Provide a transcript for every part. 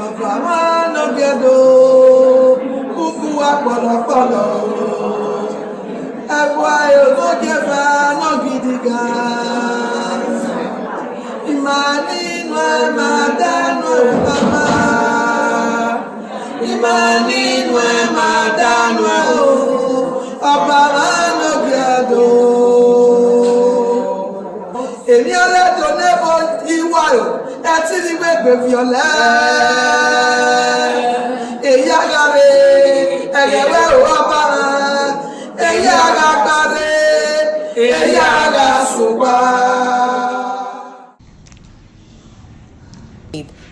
Ọ̀fàmánà gẹ̀dọ̀ kúkú wa pọ̀lọpọ̀lọ. Ẹ̀bùn ayò tó jẹ́fà náà gidi gan. Ìmọ̀ nínú ẹ̀ máa dánú ẹ̀ bàbá. Ìmọ̀ nínú ẹ̀ máa dánú ẹ̀ o. Ọ̀fàmánà gẹ̀dọ̀. Èmi ọlẹ́dọ̀ lẹ́bọ̀ ìwà o. Ẹtí ní gbẹ̀gbẹ̀ fi ọ̀lẹ́. Èyí àgàrè ẹ̀gẹ̀wẹ̀ òwò bára. Èyí àgàgbàrè èyí àgàsùnwà.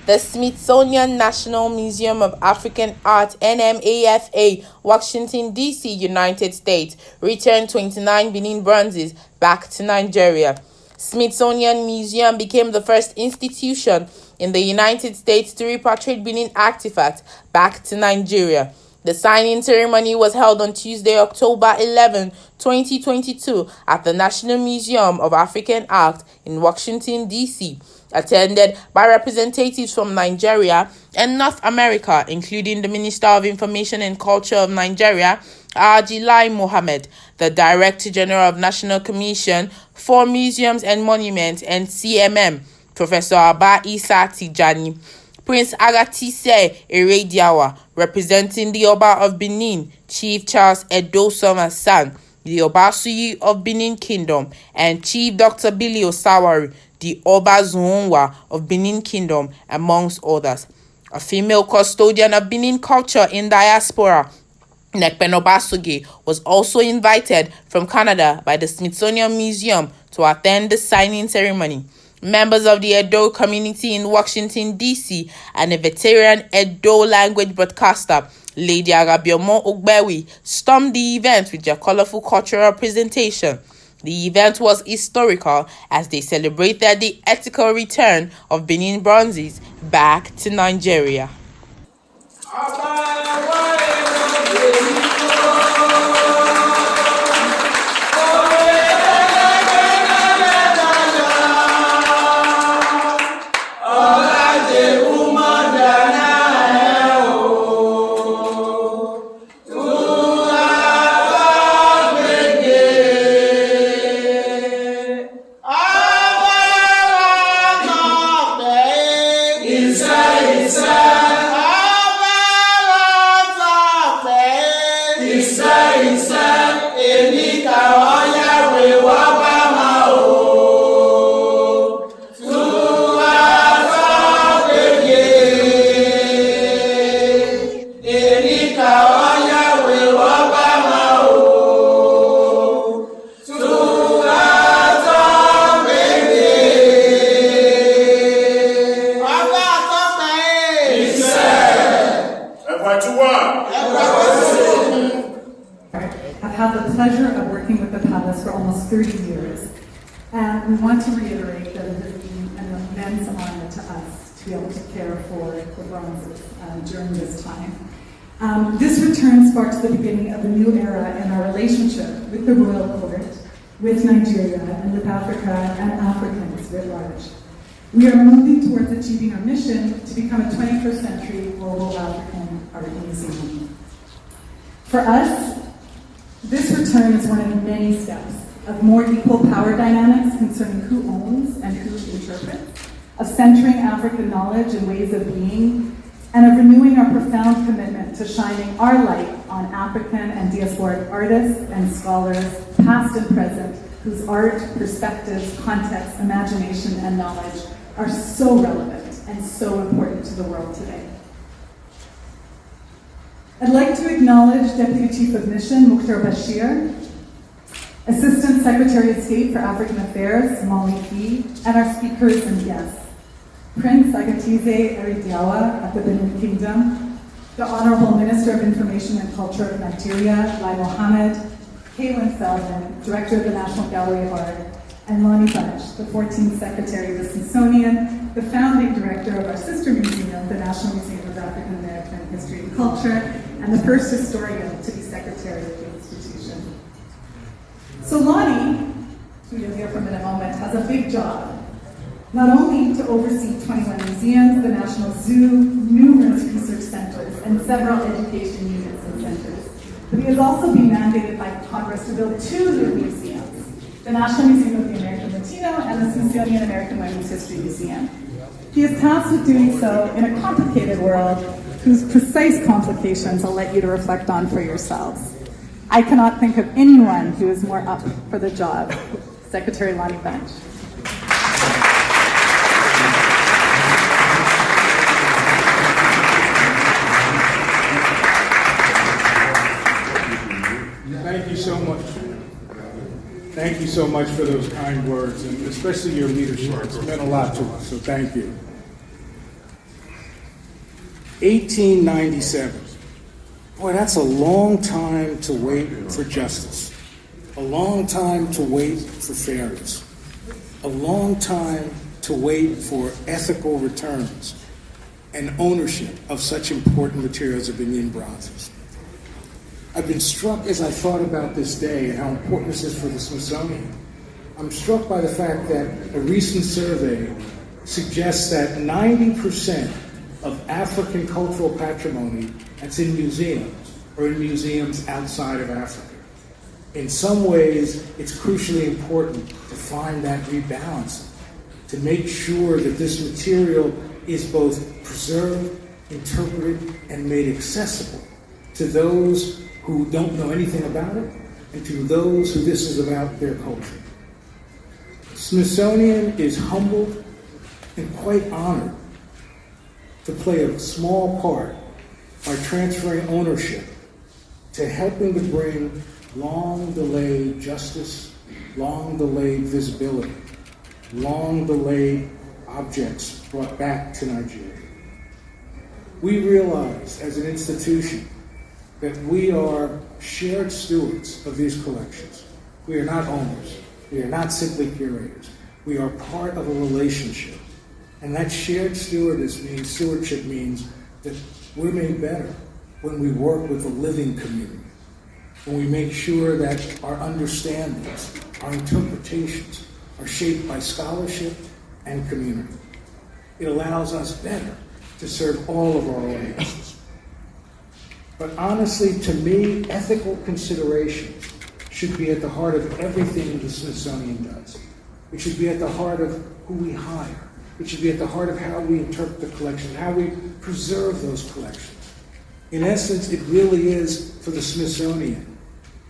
The Smithsonian National Museum of African Art, NMAFA, Washington, D.C., United States, returned 29 Benin bronzes back to Nigeria. Smithsonian Museum became the first institution in the United States to repatriate Benin artifacts back to Nigeria. The signing ceremony was held on Tuesday, October 11, 2022, at the National Museum of African Art in Washington, D.C., attended by representatives from Nigeria and North America, including the Minister of Information and Culture of Nigeria, Haji Lai Mohammed, the Director General of National Commission for Museums and Monuments and CMM, Professor Abba Isa Tijani, Prince Agatise Erediawa, representing the Oba of Benin, Chief Charles Edosom Hassan, the Obasuyi of Benin Kingdom, and Chief Dr. Billy Osawari, the Oba Zuonwa of Benin Kingdom, amongst others. A female custodian of Benin culture in diaspora, Nekpen Obasuge, was also invited from Canada by the Smithsonian Museum to attend the signing ceremony. Members of the Edo community in Washington, D.C., and a veteran Edo language broadcaster, Lady Arabiomo Ogbewi, stormed the event with their colorful cultural presentation. The event was historical as they celebrated the ethical return of Benin bronzes back to Nigeria. I've had the pleasure of working with the palace for almost 30 years, and we want to reiterate that it has been an immense honor to us to be able to care for the bronzes during this time. This return sparks the beginning of a new era in our relationship with the royal court, with Nigeria, and with Africa and Africans writ large. We are moving towards achieving our mission to become a 21st century global African art museum. For us, this return is one of many steps of more equal power dynamics concerning who owns and who interprets, of centering African knowledge and ways of being, and of renewing our profound commitment to shining our light on African and diasporic artists and scholars, past and present, whose art, perspectives, context, imagination, and knowledge are so relevant and so important to the world today. I'd like to acknowledge Deputy Chief of Mission, Mukhtar Bashir, Assistant Secretary of State for African Affairs, Molly Key, and our speakers and guests. Prince Agatise Eridiawa of the Benin Kingdom, the Honorable Minister of Information and Culture of Nigeria, Lai Mohammed, Caitlin Feldman, Director of the National Gallery of Art, and Lonnie Bunch, the 14th Secretary of the Smithsonian, the founding director of our sister museum, the National Museum of African American History and Culture, and the first historian to be secretary of the institution. So Lonnie, who you'll hear from in a moment, has a big job. Not only to oversee 21 museums, the National Zoo, numerous research centers and several education units and centers. But he has also been mandated by Congress to build 2 new museums, the National Museum of the American Latino and the Smithsonian American Women's History Museum. He is tasked with doing so in a complicated world whose precise complications I'll let you to reflect on for yourselves. I cannot think of anyone who is more up for the job. Secretary Lonnie Bench. Thank you so much. Thank you so much for those kind words, and especially your leadership. It's meant a lot to us, so thank you. 1897. Boy, that's a long time to wait for justice. A long time to wait for fairness. A long time to wait for ethical returns and ownership of such important materials as Benin bronzes. I've been struck as I thought about this day and how important this is for the Smithsonian. I'm struck by the fact that a recent survey suggests that 90% of African cultural patrimony that's in museums or in museums outside of Africa. In some ways, it's crucially important to find that rebalance, to make sure that this material is both preserved, interpreted, and made accessible to those who don't know anything about it, and to those who this is about their culture. Smithsonian is humbled and quite honored to play a small part by transferring ownership to helping to bring long-delayed justice, long-delayed visibility, long-delayed objects brought back to Nigeria. We realize as an institution that we are shared stewards of these collections. We are not owners. We are not simply curators. We are part of a relationship. And that shared stewardship means that we're made better when we work with a living community, when we make sure that our understandings, our interpretations are shaped by scholarship and community. It allows us better to serve all of our audiences. But honestly, to me, ethical considerations should be at the heart of everything the Smithsonian does. It should be at the heart of who we hire. It should be at the heart of how we interpret the collection, how we preserve those collections. In essence, it really is for the Smithsonian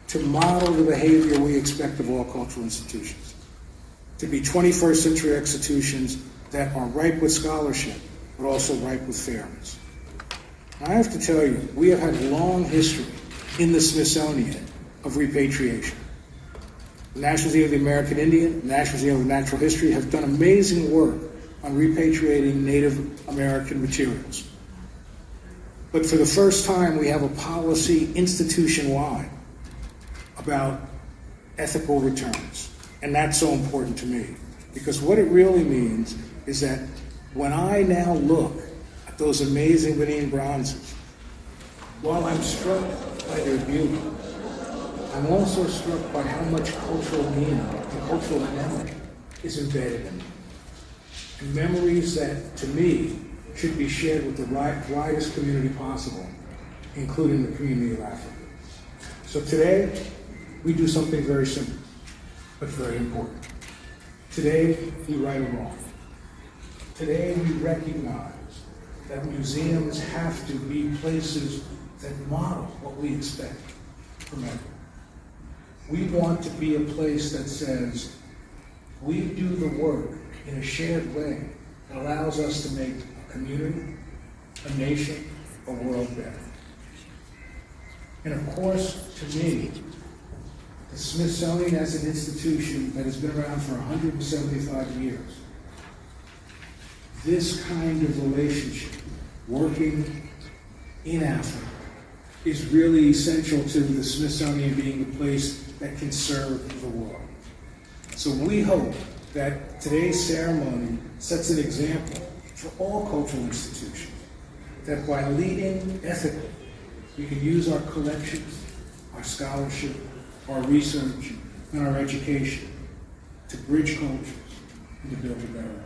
to model the behavior we expect of all cultural institutions, to be 21st century institutions that are ripe with scholarship, but also ripe with fairness. I have to tell you, we have had a long history in the Smithsonian of repatriation. The National Museum of the American Indian, the National Museum of Natural History have done amazing work on repatriating Native American materials. But for the first time, we have a policy institution-wide about ethical returns. And that's so important to me, because what it really means is that when I now look at those amazing Benin bronzes, while I'm struck by their beauty, I'm also struck by how much cultural meaning and cultural memory is embedded in them. And memories that, to me, should be shared with the widest community possible, including the community of Africa. So today, we do something very simple, but very important. Today, we right a wrong. Today, we recognize that museums have to be places that model what we expect from everyone. We want to be a place that says, we do the work in a shared way that allows us to make a community, a nation, a world better. And of course, to me, the Smithsonian as an institution that has been around for 175 years, this kind of relationship, working in Africa, is really essential to the Smithsonian being the place that can serve the world. So we hope that today's ceremony sets an example for all cultural institutions, that by leading ethically, we can use our collections, our scholarship, our research, and our education to bridge cultures and to build a better world.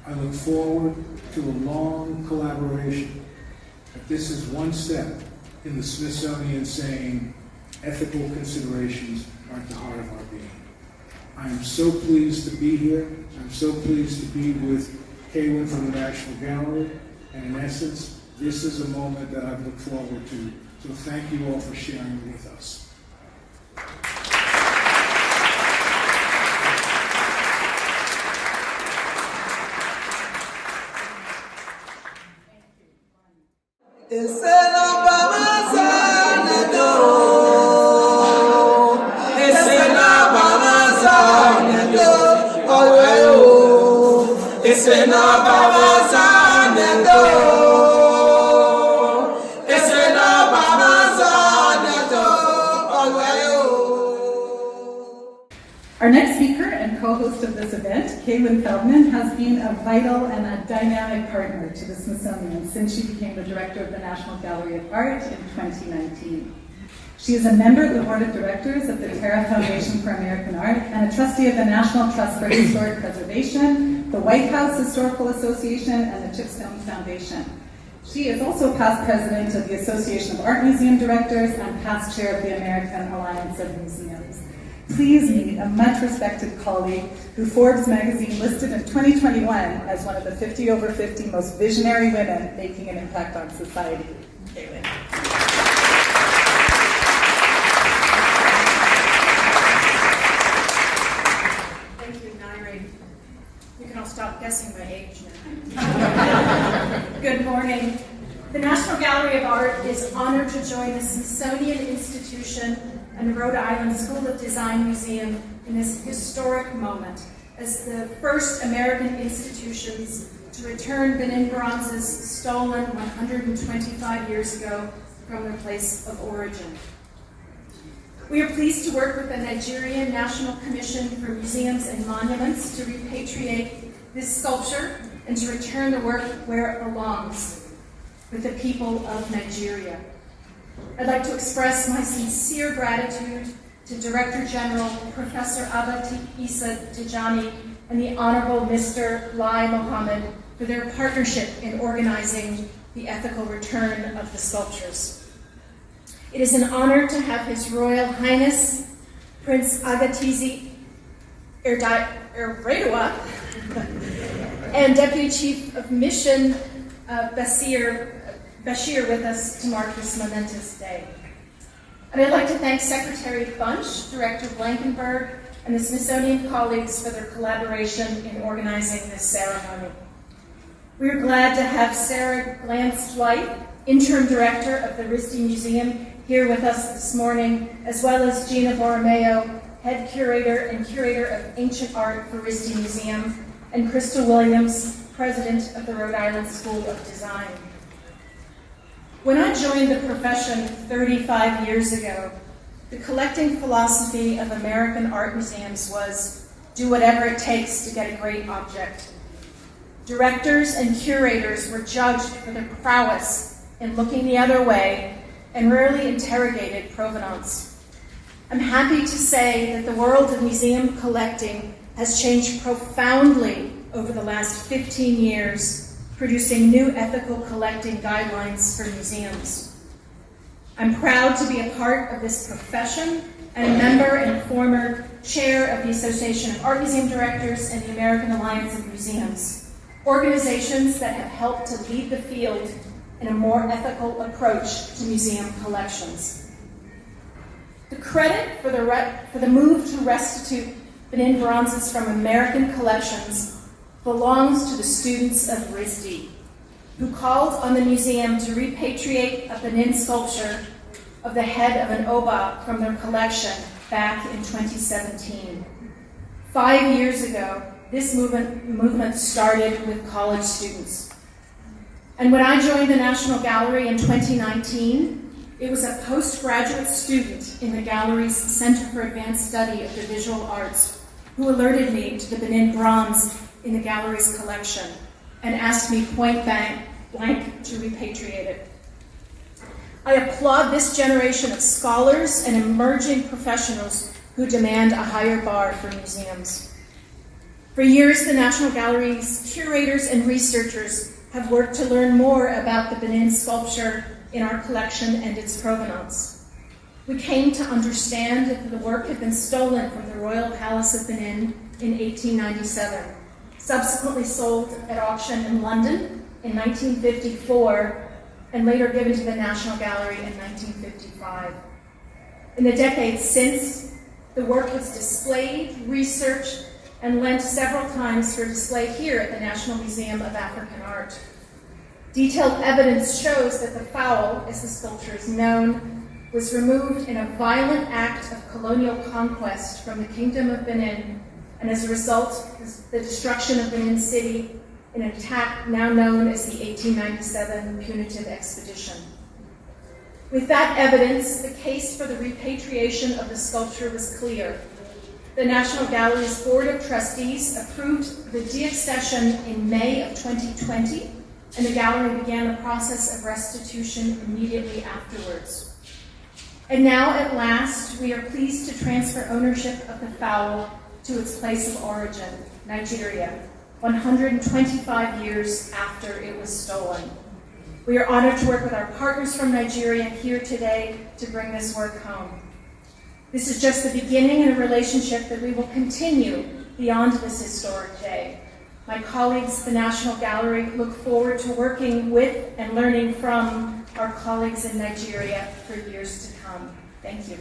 I look forward to a long collaboration that this is one step in the Smithsonian saying ethical considerations are at the heart of our being. I am so pleased to be here. I'm so pleased to be with Kaylin from the National Gallery. And in essence, this is a moment that I've looked forward to. So thank you all for sharing with us. Our next speaker and co-host of this event, Kaylin Feldman, has been a vital and a dynamic partner to the Smithsonian since she became the director of the National Gallery of Art in 2019. She is a member of the board of directors of the Terra Foundation for American Art and a trustee of the National Trust for Historic Preservation, the White House Historical Association, and the Chipstone Foundation. She is also past president of the Association of Art Museum Directors and past chair of the American Alliance of Museums. Please meet a much respected colleague who Forbes magazine listed in 2021 as one of the 50 over 50 most visionary women making an impact on society. Kaylin. Thank you, Nairi. You can all stop guessing my age now. Good morning. The National Gallery of Art is honored to join the Smithsonian Institution and the Rhode Island School of Design Museum in this historic moment as the first American institutions to return Benin bronzes stolen 125 years ago from their place of origin. We are pleased to work with the Nigerian National Commission for Museums and Monuments to repatriate this sculpture and to return the work where it belongs, with the people of Nigeria. I'd like to express my sincere gratitude to Director General Professor Abba Issa Tijani and the Honorable Mr. Lai Mohammed for their partnership in organizing the ethical return of the sculptures. It is an honor to have His Royal Highness Prince Agatizi Erbradoa and Deputy Chief of Mission Bashir with us to mark this momentous day. And I'd like to thank Secretary Bunch, Director Blankenberg, and the Smithsonian colleagues for their collaboration in organizing this ceremony. We are glad to have Sarah Glantz-White, Interim Director of the RISD Museum, here with us this morning, as well as Gina Borromeo, Head Curator and Curator of Ancient Art for RISD Museum, and Crystal Williams, President of the Rhode Island School of Design. When I joined the profession 35 years ago, the collecting philosophy of American art museums was do whatever it takes to get a great object. Directors and curators were judged for their prowess in looking the other way and rarely interrogated provenance. I'm happy to say that the world of museum collecting has changed profoundly over the last 15 years, producing new ethical collecting guidelines for museums. I'm proud to be a part of this profession and a member and former chair of the Association of Art Museum Directors and the American Alliance of Museums, organizations that have helped to lead the field in a more ethical approach to museum collections. The credit for the move to restitute Benin bronzes from American collections belongs to the students of RISD, who called on the museum to repatriate a Benin sculpture of the head of an Oba from their collection back in 2017. 5 years ago, this movement started with college students. And when I joined the National Gallery in 2019, it was a postgraduate student in the gallery's Center for Advanced Study of the Visual Arts who alerted me to the Benin bronze in the gallery's collection and asked me point blank to repatriate it. I applaud this generation of scholars and emerging professionals who demand a higher bar for museums. For years, the National Gallery's curators and researchers have worked to learn more about the Benin sculpture in our collection and its provenance. We came to understand that the work had been stolen from the Royal Palace of Benin in 1897, subsequently sold at auction in London in 1954, and later given to the National Gallery in 1955. In the decades since, the work was displayed, researched, and lent several times for display here at the National Museum of African Art. Detailed evidence shows that the fowl, as the sculpture is known, was removed in a violent act of colonial conquest from the Kingdom of Benin, and as a result, the destruction of Benin City in an attack now known as the 1897 Punitive Expedition. With that evidence, the case for the repatriation of the sculpture was clear. The National Gallery's Board of Trustees approved the deaccession in May of 2020, and the gallery began the process of restitution immediately afterwards. And now, at last, we are pleased to transfer ownership of the fowl to its place of origin, Nigeria, 125 years after it was stolen. We are honored to work with our partners from Nigeria here today to bring this work home. This is just the beginning in a relationship that we will continue beyond this historic day. My colleagues at the National Gallery look forward to working with and learning from our colleagues in Nigeria for years to come. Thank you.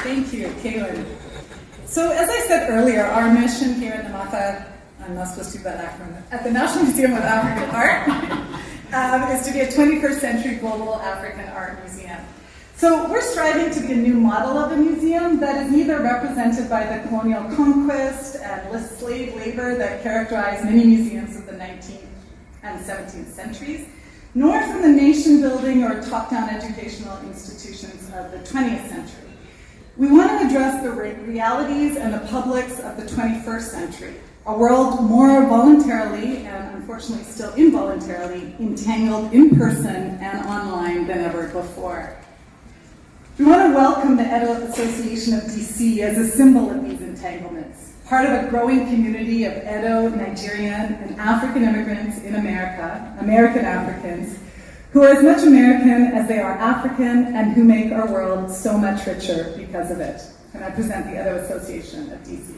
Thank you, Kaylin. So as I said earlier, our mission here at the NAMAFA, I'm not supposed to do that acronym, at the National Museum of African Art is to be a 21st century global African art museum. So we're striving to be a new model of a museum that is neither represented by the colonial conquest and slave labor that characterized many museums of the 19th and 17th centuries, nor from the nation building or top-down educational institutions of the 20th century. We want to address the realities and the publics of the 21st century, a world more voluntarily and unfortunately still involuntarily entangled in person and online than ever before. We want to welcome the Edo Association of DC as a symbol of these entanglements, part of a growing community of Edo, Nigerian, and African immigrants in America, American Africans, who are as much American as they are African and who make our world so much richer because of it. And I present the Edo Association of DC.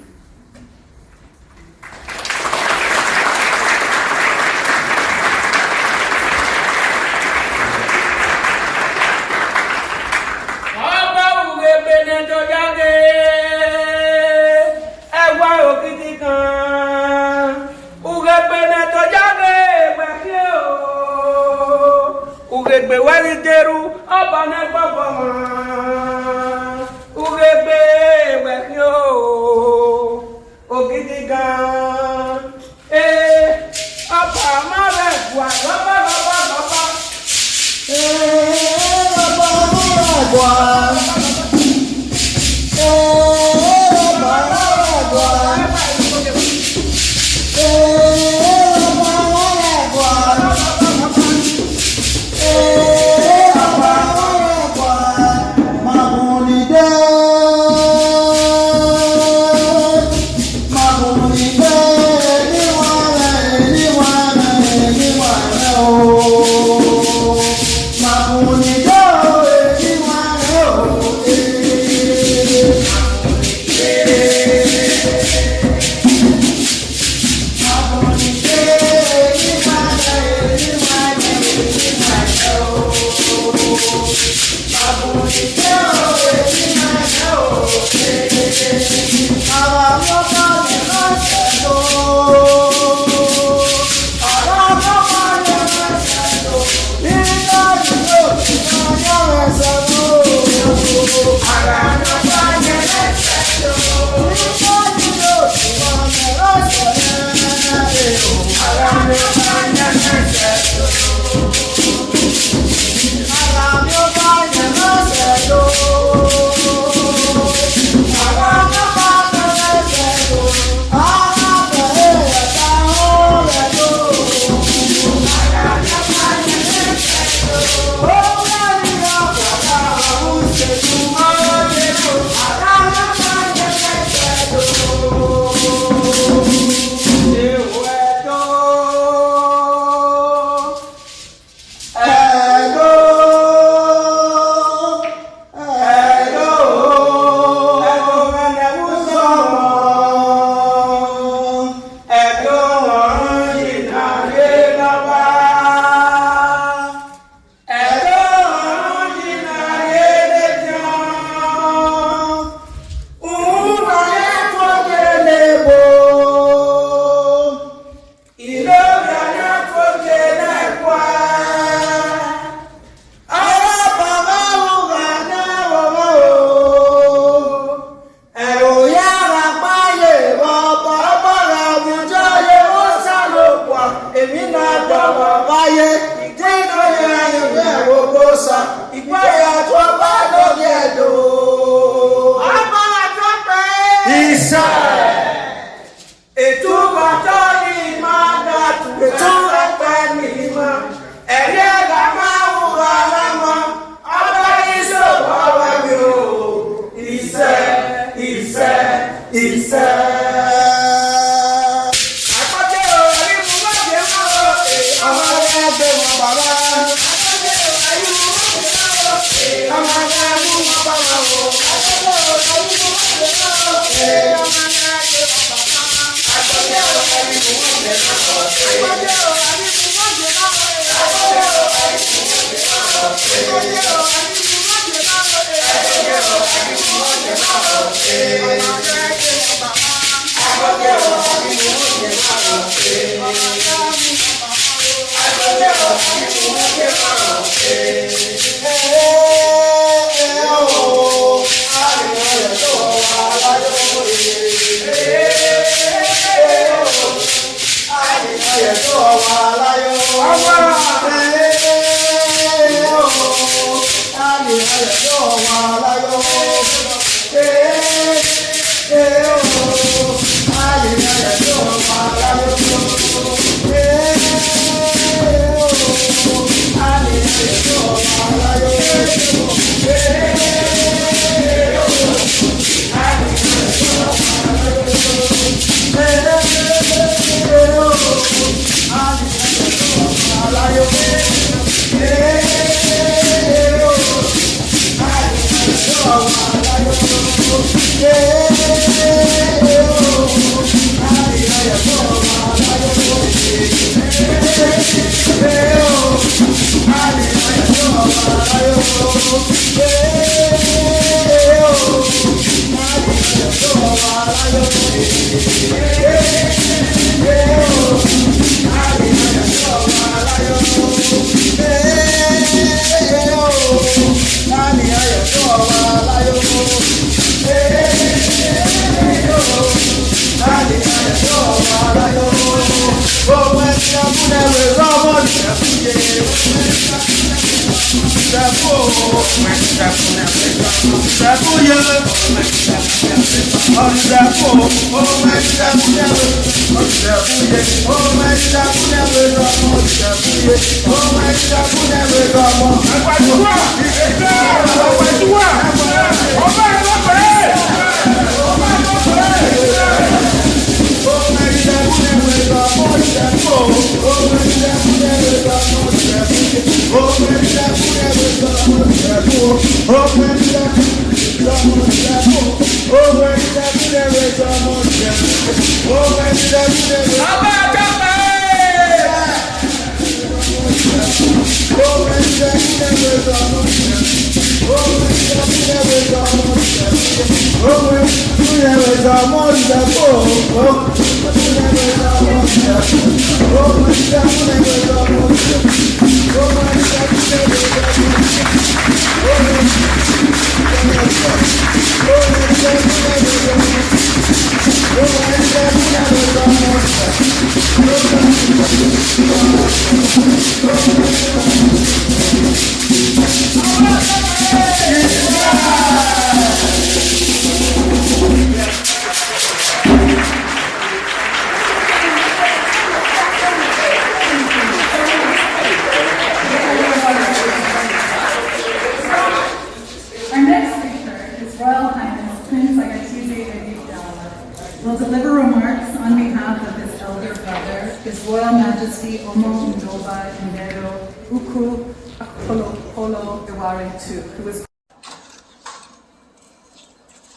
Will deliver remarks on behalf of his elder brother, His Royal Majesty Omo Ndoba Ndero Uku Akolo Iwari II, who is.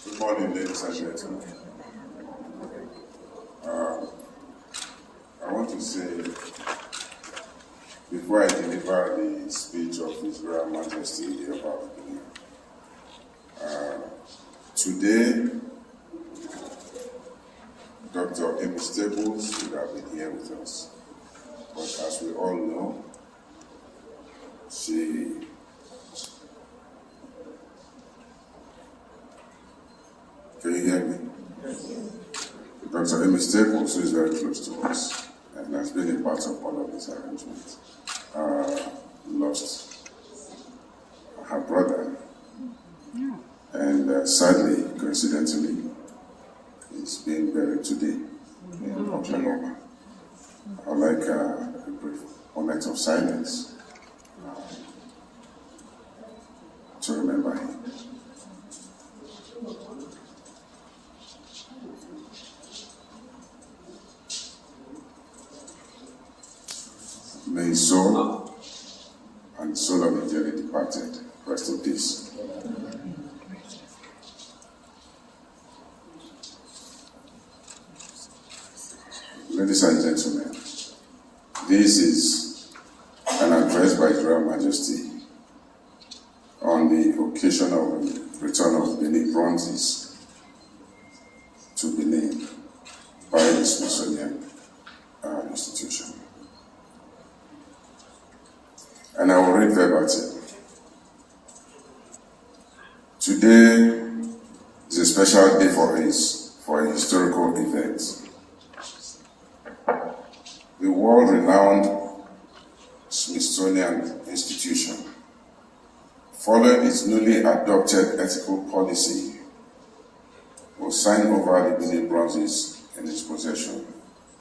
Good morning, ladies and gentlemen. I want to say, before I deliver the speech of His Royal Majesty about Benin, today, Dr. Amy Staples should have been here with us. But as we all know, she can you hear me? Dr. Amy Staples, who is very close to us and has been a part of all of this arrangement, lost her brother. And sadly, coincidentally, is being buried today in Oklahoma. I would like a brief moment of silence to remember him. May his soul and the soul of the dearly departed rest in peace. Ladies and gentlemen, this is an address by His Royal Majesty on the occasion of the return of Benin bronzes to Benin by the Smithsonian institution. And I will read verbatim. Today is a special day for a historical event. The world-renowned Smithsonian institution, following its newly adopted ethical policy, will sign over the Benin bronzes in its possession,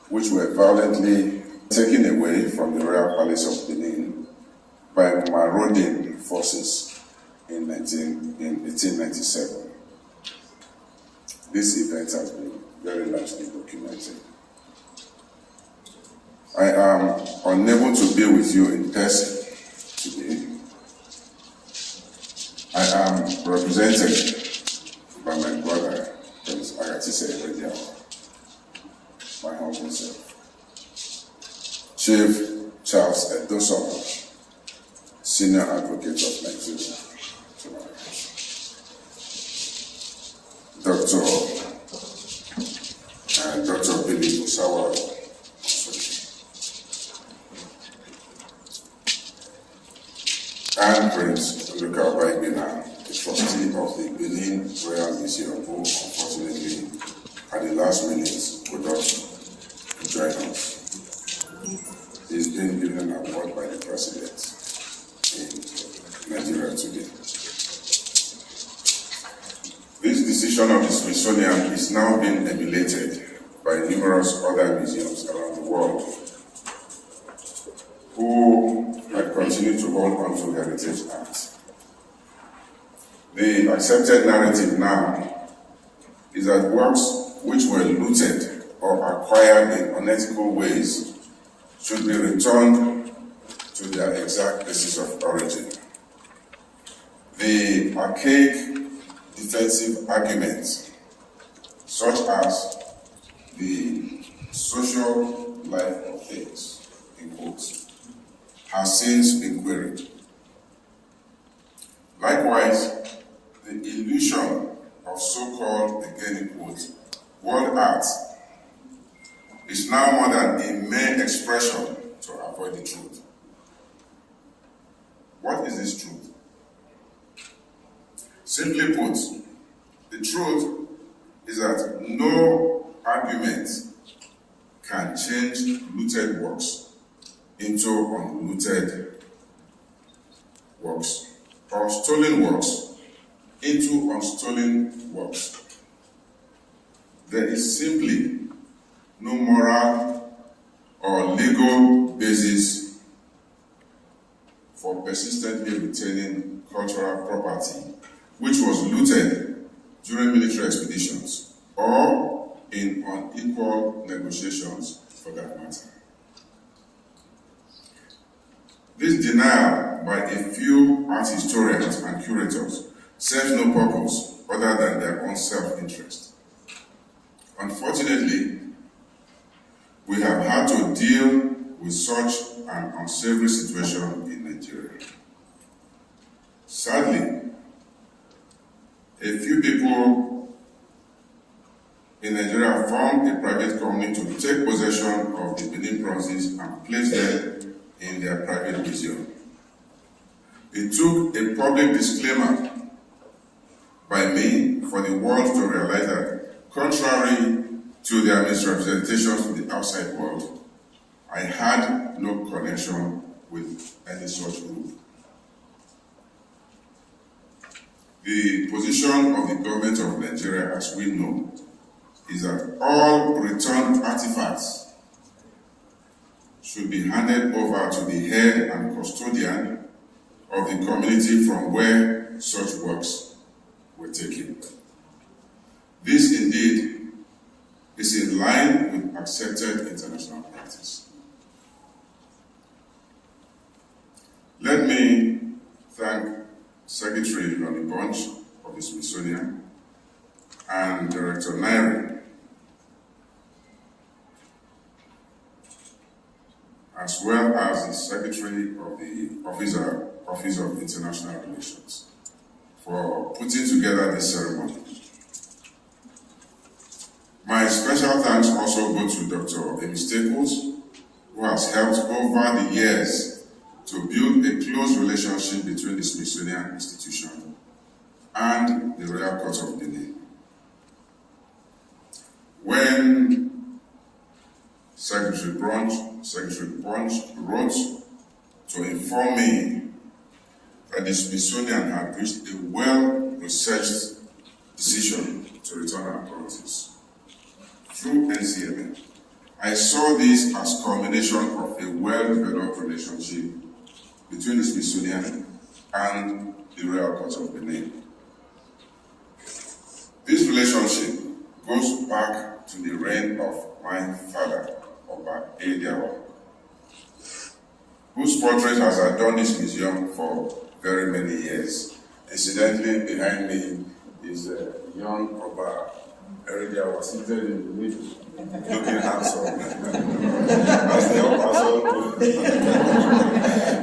which were violently taken away from the Royal Palace of Benin by marauding forces in 1897. This event has been very largely documented. I am unable to be with you in person today. I am represented by my brother, Prince Agatise Eredia, my humble self, Chief Charles Edoson, Senior Advocate of Nigeria, Dr. Billy Usawa, and Prince Luka Benin, the trustee of the Benin Royal Museum, who unfortunately at the last minute could not join us. He's been given an award by the President in Nigeria today. This decision of the Smithsonian is now being emulated by numerous other museums around the world who had continued to hold on to heritage acts. The accepted narrative now is that works which were looted or acquired in unethical ways should be returned to their exact places of origin. The archaic defensive arguments, such as the social life of things, in quotes, has since been queried. Likewise, the illusion of so-called, again in quotes, world art is now more than a mere expression to avoid the truth. What is this truth? Simply put, the truth is that no argument can change looted works into unlooted works, or stolen works into unstolen works. There is simply no moral or legal basis for persistently retaining cultural property which was looted during military expeditions or in unequal negotiations for that matter. This denial by a few art historians and curators serves no purpose other than their own self-interest. Unfortunately, we have had to deal with such an unsavory situation in Nigeria. Sadly, a few people in Nigeria formed a private company to take possession of the Benin bronzes and place them in their private museum. It took a public disclaimer by me for the world to realize that, contrary to their misrepresentations to the outside world, I had no connection with any such group. The position of the government of Nigeria, as we know, is that all returned artifacts should be handed over to the head and custodian of the community from where such works were taken. This indeed is in line with accepted international practice. Let me thank Secretary Ronnie Bunch of the Smithsonian and Director Nairi, as well as the Secretary of the Office of International Relations, for putting together this ceremony. My special thanks also go to Dr. Amy Staples, who has helped over the years to build a close relationship between the Smithsonian Institution and the Royal Court of Benin. When Secretary Bunch wrote to inform me that the Smithsonian had reached a well-researched decision to return our bronzes through NCMN, I saw this as culmination of a well-developed relationship between the Smithsonian and the Royal Court of Benin. This relationship goes back to the reign of my father, Oba Ediawa, whose portrait has adorned this museum for very many years. Incidentally, behind me is a young Oba Ediawa seated in the middle, looking handsome. As the Oba put it.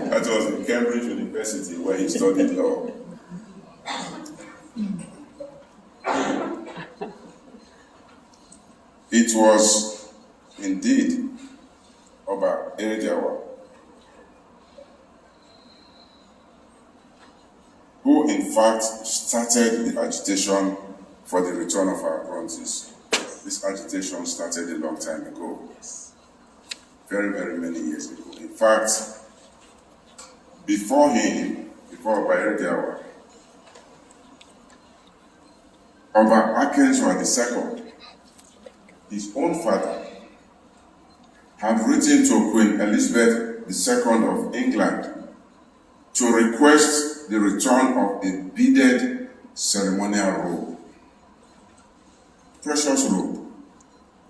That was in Cambridge University where he studied law. It was indeed Oba Ediawa who in fact started the agitation for the return of our bronzes. This agitation started a long time ago, very, very many years ago. In fact, before Oba Ediawa, Oba Akenswa II, his own father, had written to Queen Elizabeth II of England to request the return of a beaded ceremonial robe, precious robe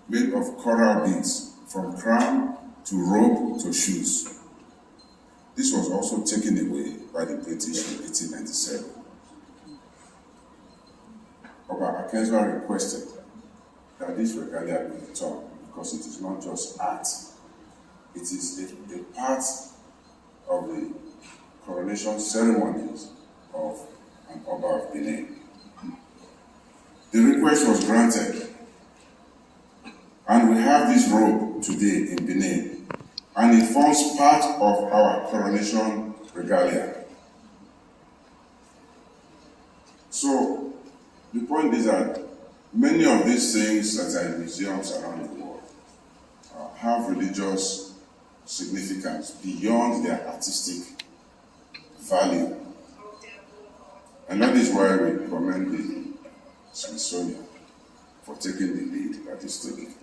made of coral beads from crown to robe to shoes. This was also taken away by the British in 1897. Oba Akenswa requested that this regalia be returned because it is not just art, it is a part of the coronation ceremonies of an Oba of Benin. The request was granted, and we have this robe today in Benin, and it forms part of our coronation regalia. So, the point is that many of these things that are in museums around the world have religious significance beyond their artistic value. And that is why we commend the Smithsonian for taking the lead at this taking.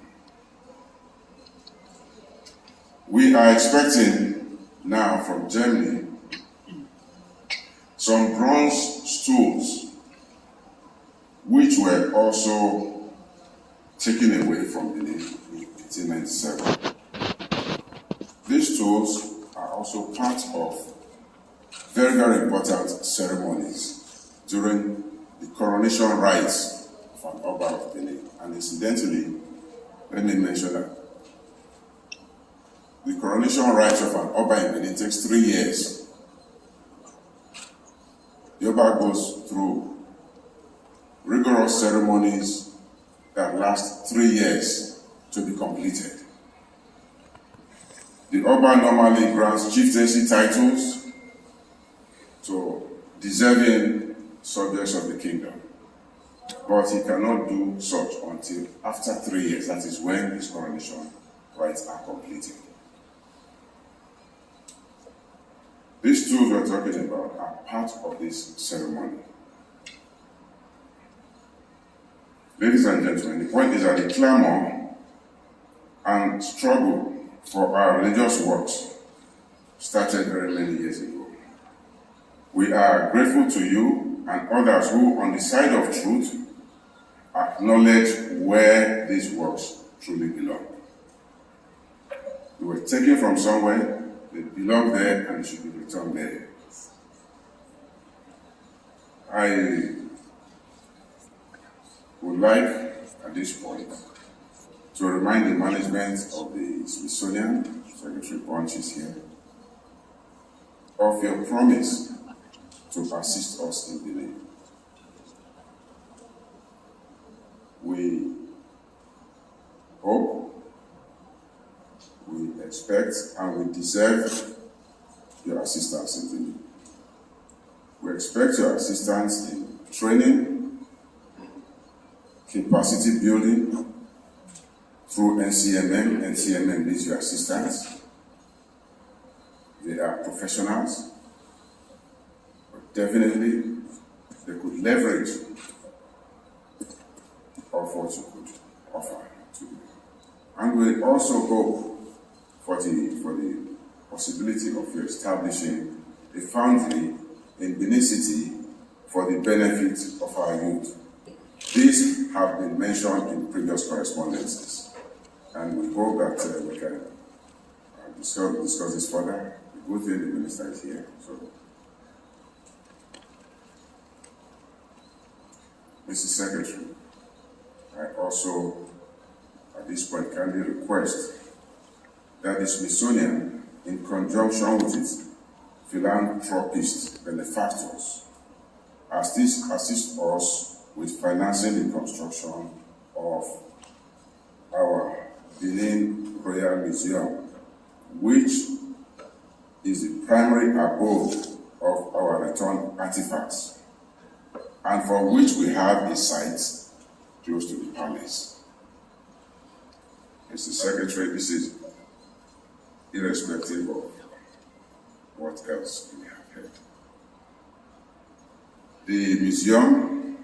We are expecting now from Germany some bronze stools which were also taken away from Benin in 1897. These tools are also part of very, very important ceremonies during the coronation rites of an Oba of Benin. And incidentally, let me mention that the coronation rites of an Oba in Benin takes 3 years. The Oba goes through rigorous ceremonies that last 3 years to be completed. The Oba normally grants chieftaincy titles to deserving subjects of the kingdom, but he cannot do such until after 3 years. That is when his coronation rites are completed. These tools we're talking about are part of this ceremony. Ladies and gentlemen, the point is that the clamor and struggle for our religious works started very many years ago. We are grateful to you and others who, on the side of truth, acknowledge where these works truly belong. They were taken from somewhere, they belong there, and should be returned there. I would like, at this point, to remind the management of the Smithsonian, Secretary Bunch is here, of your promise to assist us in Benin. We hope, we expect, and we deserve your assistance in Benin. We expect your assistance in training, capacity building, through NCMM. NCMM needs your assistance. They are professionals, but definitely they could leverage of what you could offer to them. And we also hope for the possibility of you establishing a foundry in Benin City for the benefit of our youth. These have been mentioned in previous correspondences, and we hope that we can discuss this further. The good thing the minister is here. So, Mr. Secretary, I also, at this point, kindly request that the Smithsonian, in conjunction with its philanthropist benefactors, assist us with financing the construction of our Benin Royal Museum, which is the primary abode of our returned artifacts, and for which we have a site close to the palace. Mr. Secretary, this is irrespective of what else we have heard. The museum,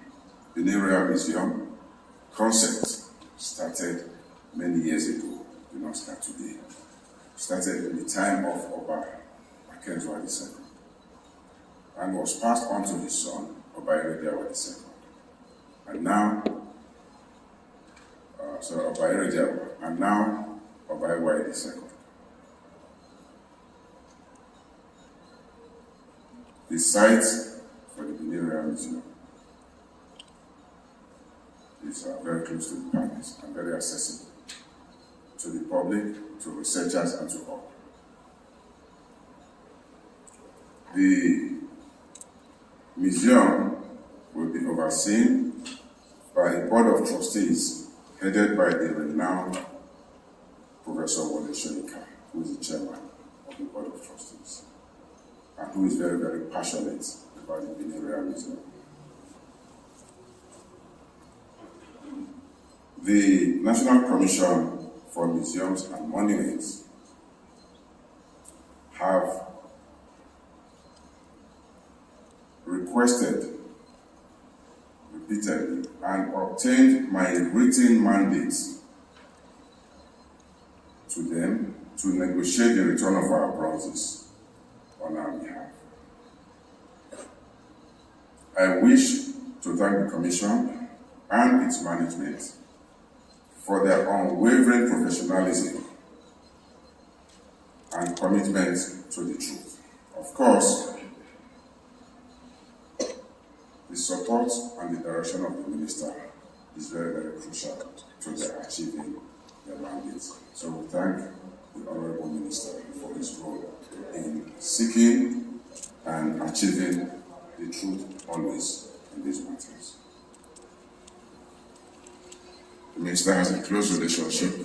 the Benin Royal Museum concept started many years ago. Did not start today. Started in the time of Oba Akenzwa II, and was passed on to his son, Oba Erejawa II. And now, Oba Erejawa, and now Oba Ewa II. The site for the Benin Royal Museum is very close to the palace and very accessible to the public, to researchers, and to all. The museum will be overseen by a board of trustees headed by the renowned Professor Wole Soyinka, who is the chairman of the board of trustees, and who is very, very passionate about the Benin Royal Museum. The National Commission for Museums and Monuments have requested repeatedly and obtained my written mandate to them to negotiate the return of our bronzes on our behalf. I wish to thank the Commission and its management for their unwavering professionalism and commitment to the truth. Of course, the support and the direction of the Minister is very, very crucial to their achieving their mandate. So we thank the Honorable Minister for his role in seeking and achieving the truth always in these matters. The Minister has a close relationship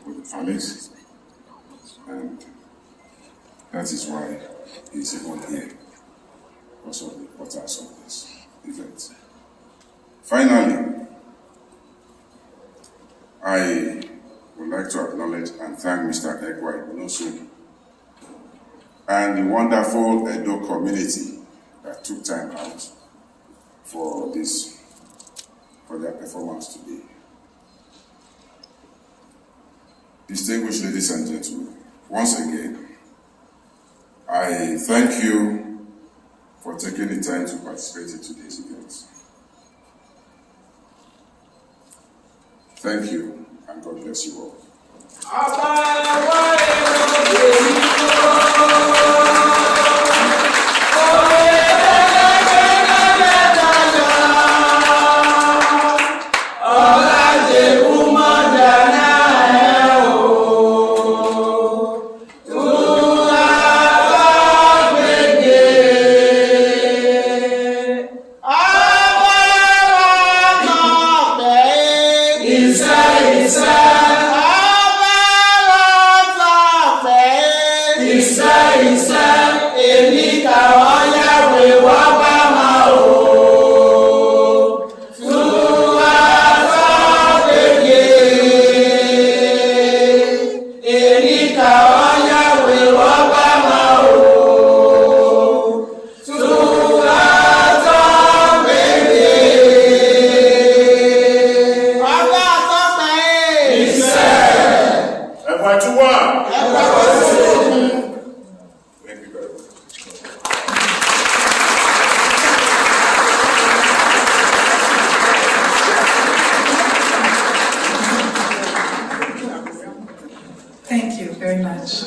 with the palace, and that is why he is even here, because of the importance of this event. Finally, I would like to acknowledge and thank Mr. Egwai Bonosu and the wonderful Edo community that took time out for this for their performance today. Distinguished ladies and gentlemen, once again, I thank you for taking the time to participate in today's event. Thank you, and God bless you all. Thank you very much.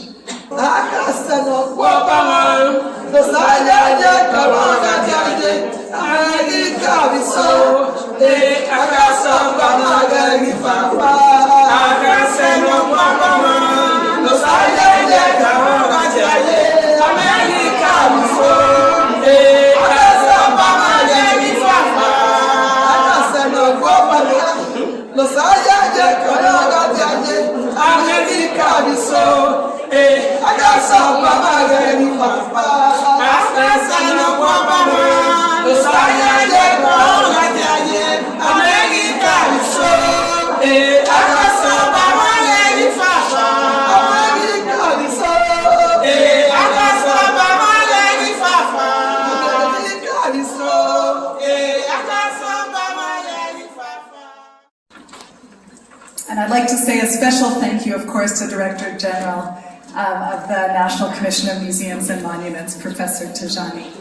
And I'd like to say a special thank you, of course, to Director General of the National Commission of Museums and Monuments, Professor Tajani.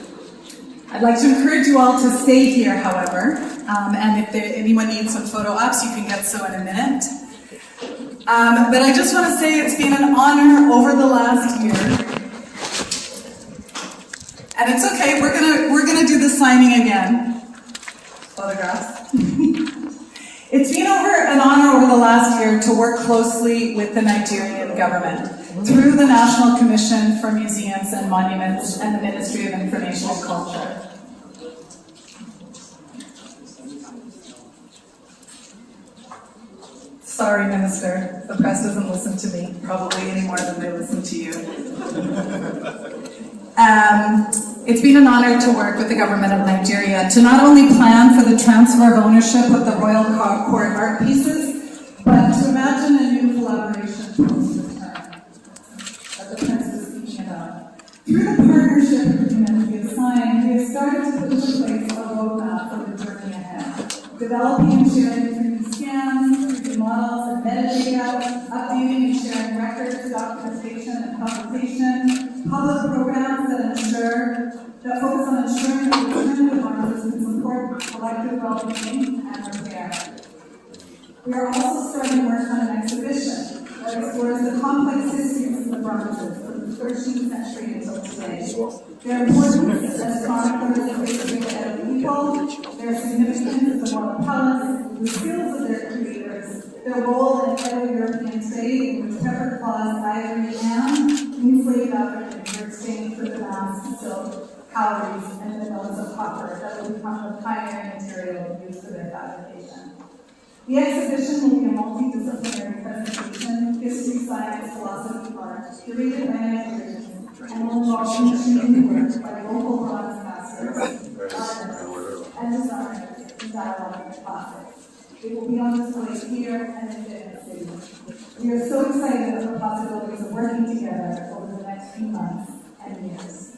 I'd like to encourage you all to stay here, however, and if anyone needs some photo ops, you can get so in a minute. But I just want to say it's been an honor over the last year. And it's okay, we're gonna do the signing again. Photographs. It's been an honor over the last year to work closely with the Nigerian government through the National Commission for Museums and Monuments and the Ministry of Information and Culture. Sorry, Minister, the press doesn't listen to me, probably any more than they listen to you. It's been an honor to work with the government of Nigeria to not only plan for the transfer of ownership of the Royal Court art pieces, but to imagine a new collaboration post-return that the Prince was speaking about. Through the partnership agreement we have signed, we have started to put in place a roadmap for the journey ahead, developing and sharing 3D scans, 3D models, and metadata, updating and sharing records, documentation, and publication, public programs that focus on ensuring that the return of artists can support collective well-being and repair. We are also starting work on an exhibition that explores the complex histories of the bronzes from the 13th century until today. Their importance as chroniclers of history of people, their significance as the moral palace, the skills of their creators, their role in Indo-European trade in which pepper claws, ivory, and enslaved Africans were exchanged for the masks, silk, calories, and the notes of copper that will become the primary material used for their fabrication. The exhibition will be a multidisciplinary presentation, history, science, philosophy, art, curated by Nigerians, and will involve new work by local broadcasters, artists, and designers in dialogue with classics. It will be on display here and in Benin City. We are so excited about the possibilities of working together over the next few months and years.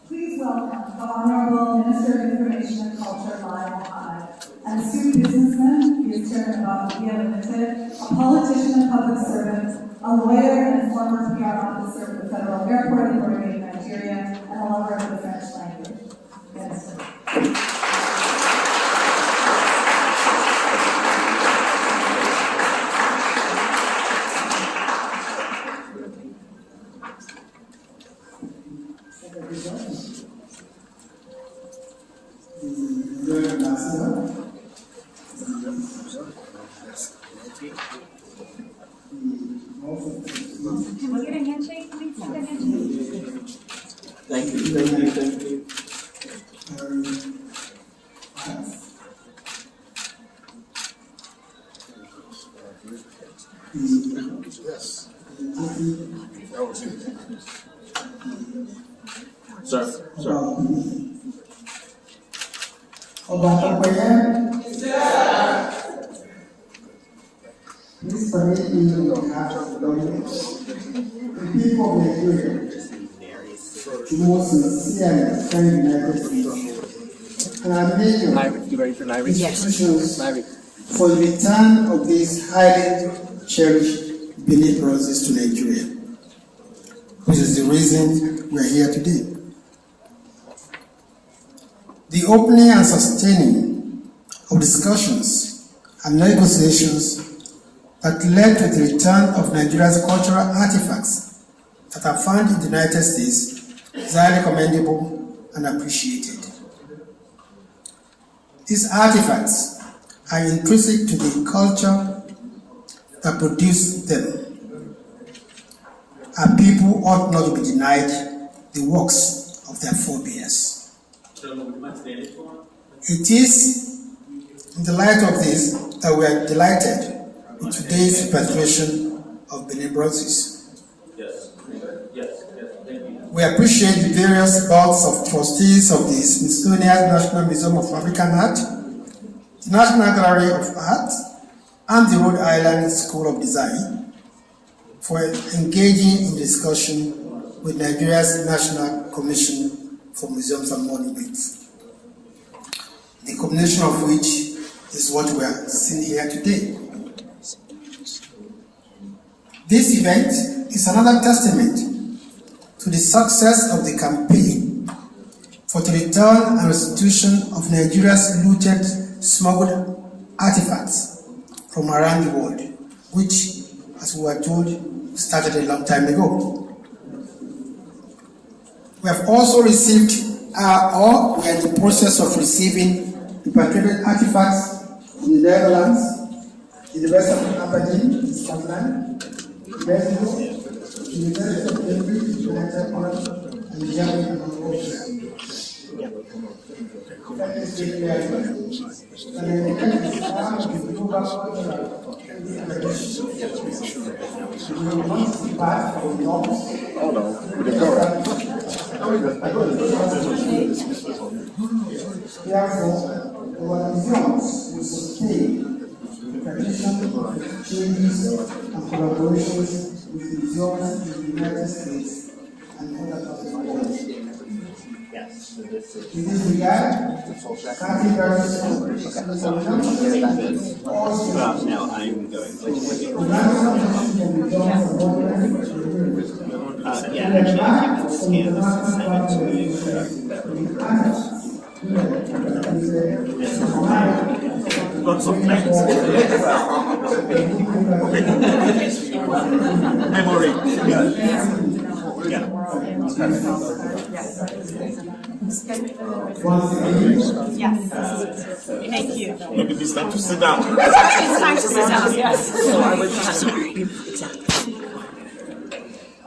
Please welcome the Honorable Minister of Information and Culture, Lai Mohammed, an astute businessman, he is chairman of Media Limited, a politician and public servant, a lawyer and former PR officer for the Federal Airport Authority of Nigeria, and a lover of the French language. Minister. Can we get a handshake, please? Get a handshake. Thank you. Yes. That was it. Sir. Please permit me on behalf of the government, the people of Nigeria, to most sincerely thank the United States and our major institutions for the return of these highly cherished Benin bronzes to Nigeria, which is the reason we are here today. The opening and sustaining of discussions and negotiations that led to the return of Nigeria's cultural artifacts that are found in the United States is highly commendable and appreciated. These artifacts are intrinsic to the culture that produced them, and people ought not to be denied the works of their forebears. It is in the light of this that we are delighted with today's repatriation of Benin bronzes. We appreciate the various boards of trustees of the Smithsonian National Museum of African Art, the National Gallery of Art, and the Rhode Island School of Design for engaging in discussion with Nigeria's National Commission for Museums and Monuments, the combination of which is what we are seeing here today. This event is another testament to the success of the campaign for the return and restitution of Nigeria's looted, smuggled artifacts from around the world, which, as we were told, started a long time ago. We have also received, or we are in the process of receiving, repatriated artifacts from the Netherlands, the University of Aberdeen in Scotland, Mexico, University of Cambridge, United Kingdom, and Germany and Austria. Let me say clearly that the event is part of the global cultural tradition. We will not see back from the norms. Therefore, our museums will sustain the tradition of changes and collaborations with museums in the United States and other parts of the world. In this regard, thank you very much. Now I'm going. Yeah, actually, I can scan this and send it to got some plans. Memory. Yes. Thank you. Maybe it's time to sit down. It's time to sit down, yes.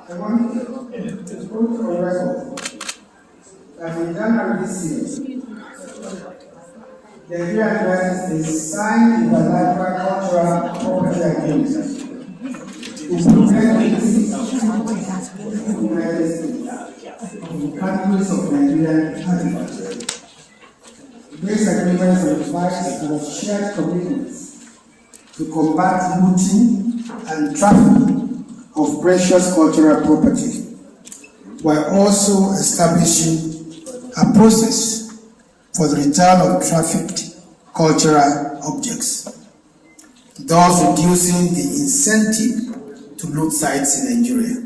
I want to put on record that in January this year, the United States signed the bilateral cultural property agreement to prevent the United States of the countries of Nigerian artifacts. This agreement provides for shared commitments to combat looting and trafficking of precious cultural property, while also establishing a process for the return of trafficked cultural objects, thus reducing the incentive to loot sites in Nigeria.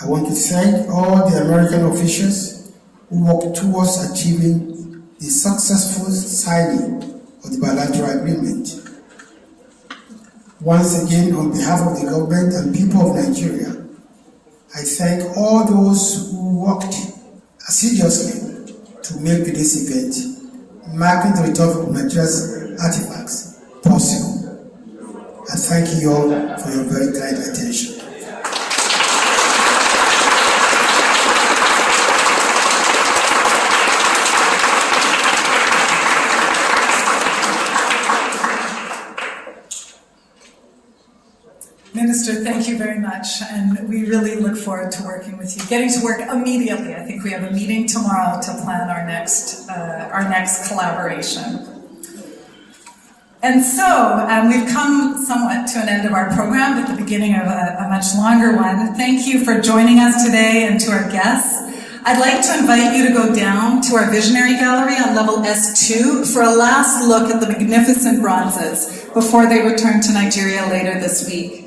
I want to thank all the American officials who worked towards achieving the successful signing of the bilateral agreement. Once again, on behalf of the government and people of Nigeria, I thank all those who worked assiduously to make this event, marking the return of Nigeria's artifacts, possible. I thank you all for your very kind attention. Minister, thank you very much, and we really look forward to working with you. Getting to work immediately. I think we have a meeting tomorrow to plan our next collaboration. And so, we've come somewhat to an end of our program, but the beginning of a much longer one. Thank you for joining us today, and to our guests. I'd like to invite you to go down to our Visionary Gallery on level S2 for a last look at the magnificent bronzes before they return to Nigeria later this week.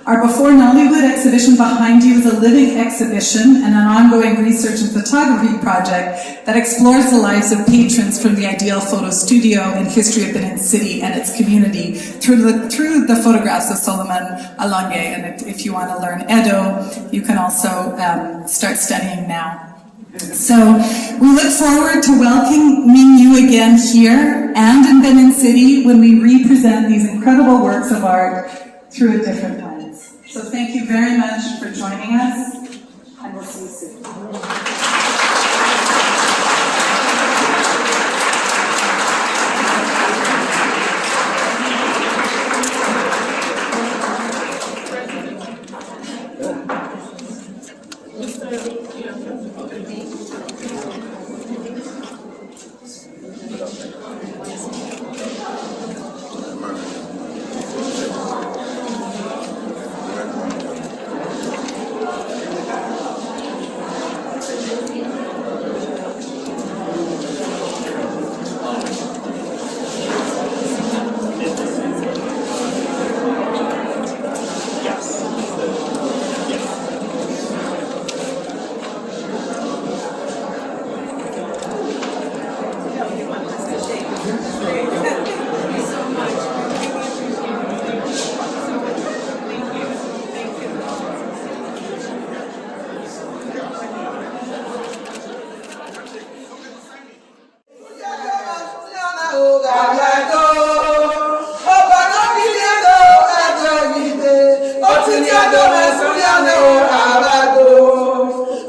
Our Before Nollywood exhibition behind you is a living exhibition and an ongoing research and photography project that explores the lives of patrons from the Ideal Photo Studio and history of Benin City and its community through the photographs of Solomon Alonge. And if you want to learn Edo, you can also start studying now. So we look forward to welcoming you again here and in Benin City when we represent these incredible works of art through a different lens. So thank you very much for joining us, and we'll see you soon.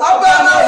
Abana